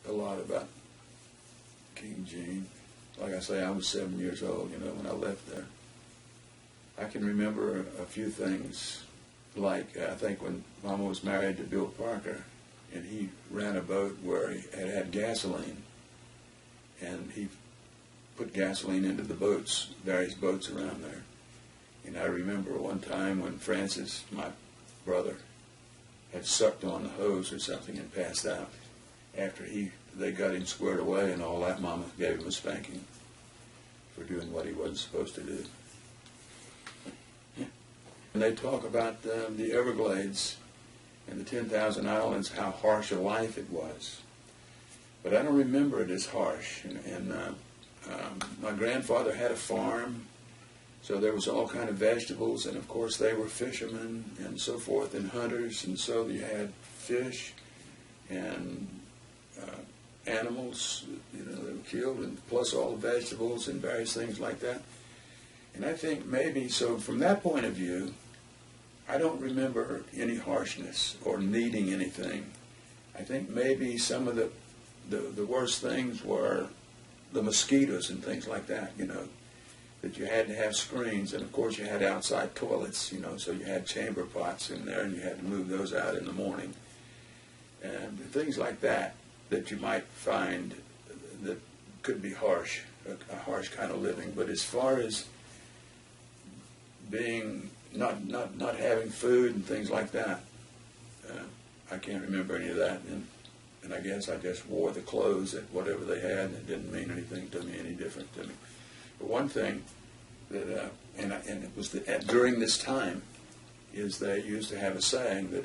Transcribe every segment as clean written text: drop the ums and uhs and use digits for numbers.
a lot about King Gene. Like I say, I was 7 years old, when I left there. I can remember a few things, like I think when Mama was married to Bill Parker, and he ran a boat where he had gasoline, and he put gasoline into the boats, various boats around there. And I remember one time when Francis, my brother, had sucked on the hose or something and passed out. After they got him squared away and all that, Mama gave him a spanking for doing what he wasn't supposed to do. And they talk about the Everglades and the 10,000 islands, how harsh a life it was. But I don't remember it as harsh. And my grandfather had a farm, so there was all kind of vegetables, and of course they were fishermen and so forth, and hunters, and so you had fish and animals, that were killed, and plus all the vegetables and various things like that. And I think maybe, so from that point of view, I don't remember any harshness or needing anything. I think maybe some of the worst things were the mosquitoes and things like that, that you had to have screens, and of course you had outside toilets, so you had chamber pots in there, and you had to move those out in the morning. And things like that you might find that could be harsh, a harsh kind of living. But as far as being not having food and things like that, I can't remember any of that. And I guess I just wore the clothes that whatever they had, and it didn't mean anything to me, any different to me. But one thing that, and it was during this time, is they used to have a saying that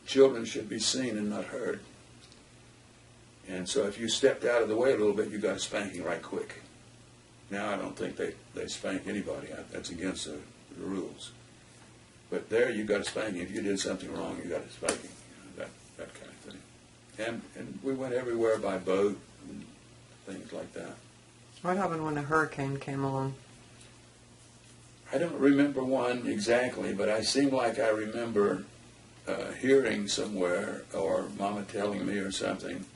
children should be seen and not heard. And so if you stepped out of the way a little bit, you got a spanking right quick. Now I don't think they spank anybody. That's against the rules. But there you got a spanking. If you did something wrong, you got a spanking. That kind of thing. And we went everywhere by boat and things like that. What happened when a hurricane came along? I don't remember one exactly, but I seem like I remember hearing somewhere, or Mama telling me or something,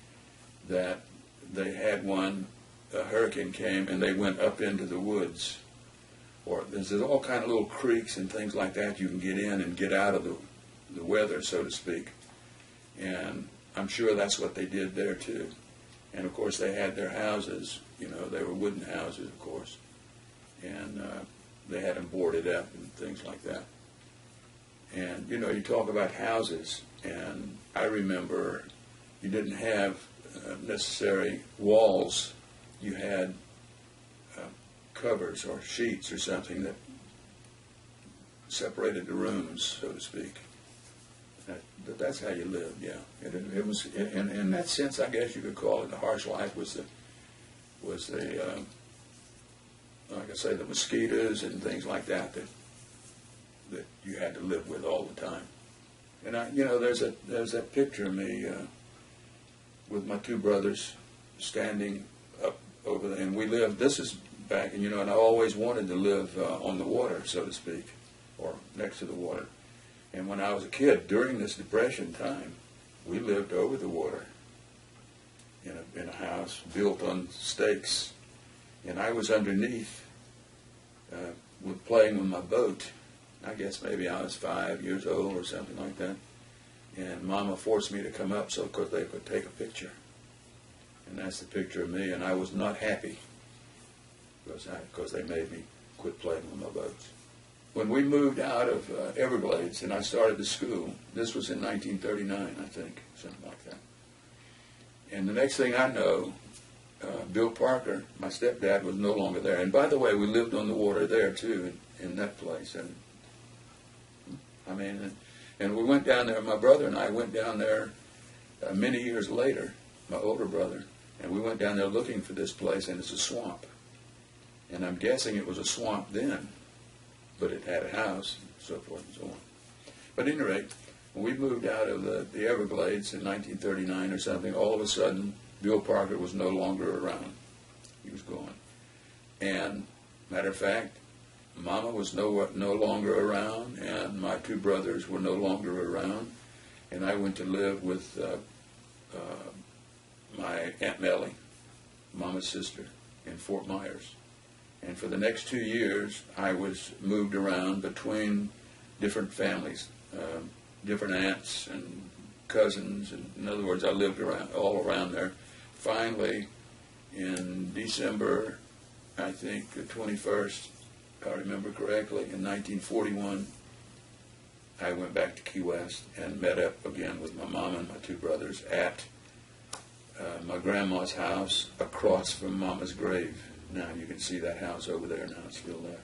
that they had a hurricane came and they went up into the woods. Or there's all kind of little creeks and things like that you can get in and get out of the weather, so to speak. And I'm sure that's what they did there too. And of course they had their houses, they were wooden houses, of course. And they had them boarded up and things like that. And, you talk about houses, and I remember you didn't have necessary walls. You had covers or sheets or something that separated the rooms, so to speak. That's how you lived, yeah. It was, in that sense, I guess you could call it the harsh life was the like I say, the mosquitoes and things like that you had to live with all the time. And there's that picture of me with my two brothers standing up over there, and we lived. This is back, and I always wanted to live on the water, so to speak, or next to the water. And when I was a kid, during this Depression time, we lived over the water in a house built on stakes. And I was underneath playing with my boat. I guess maybe I was 5 years old or something like that. And Mama forced me to come up so they could take a picture. And that's the picture of me. And I was not happy because they made me quit playing with my boats. When we moved out of Everglades and I started the school, this was in 1939, I think, something like that. And the next thing I know, Bill Parker, my stepdad, was no longer there. And by the way, we lived on the water there too, in that place. And and we went down there. My brother and I went down there many years later, my older brother, and we went down there looking for this place, and it's a swamp. And I'm guessing it was a swamp then, but it had a house, and so forth and so on. But at any rate, when we moved out of the Everglades in 1939 or something, all of a sudden, Bill Parker was no longer around. He was gone. And, matter of fact, Mama was no longer around, and my two brothers were no longer around, and I went to live with my Aunt Mellie, Mama's sister, in Fort Myers. And for the next 2 years, I was moved around between different families, different aunts and cousins. And in other words, I lived all around there. Finally, in December, I think the 21st, if I remember correctly, in 1941, I went back to Key West and met up again with my mom and my two brothers at my grandma's house across from Mama's grave. Now you can see that house over there now, it's still there.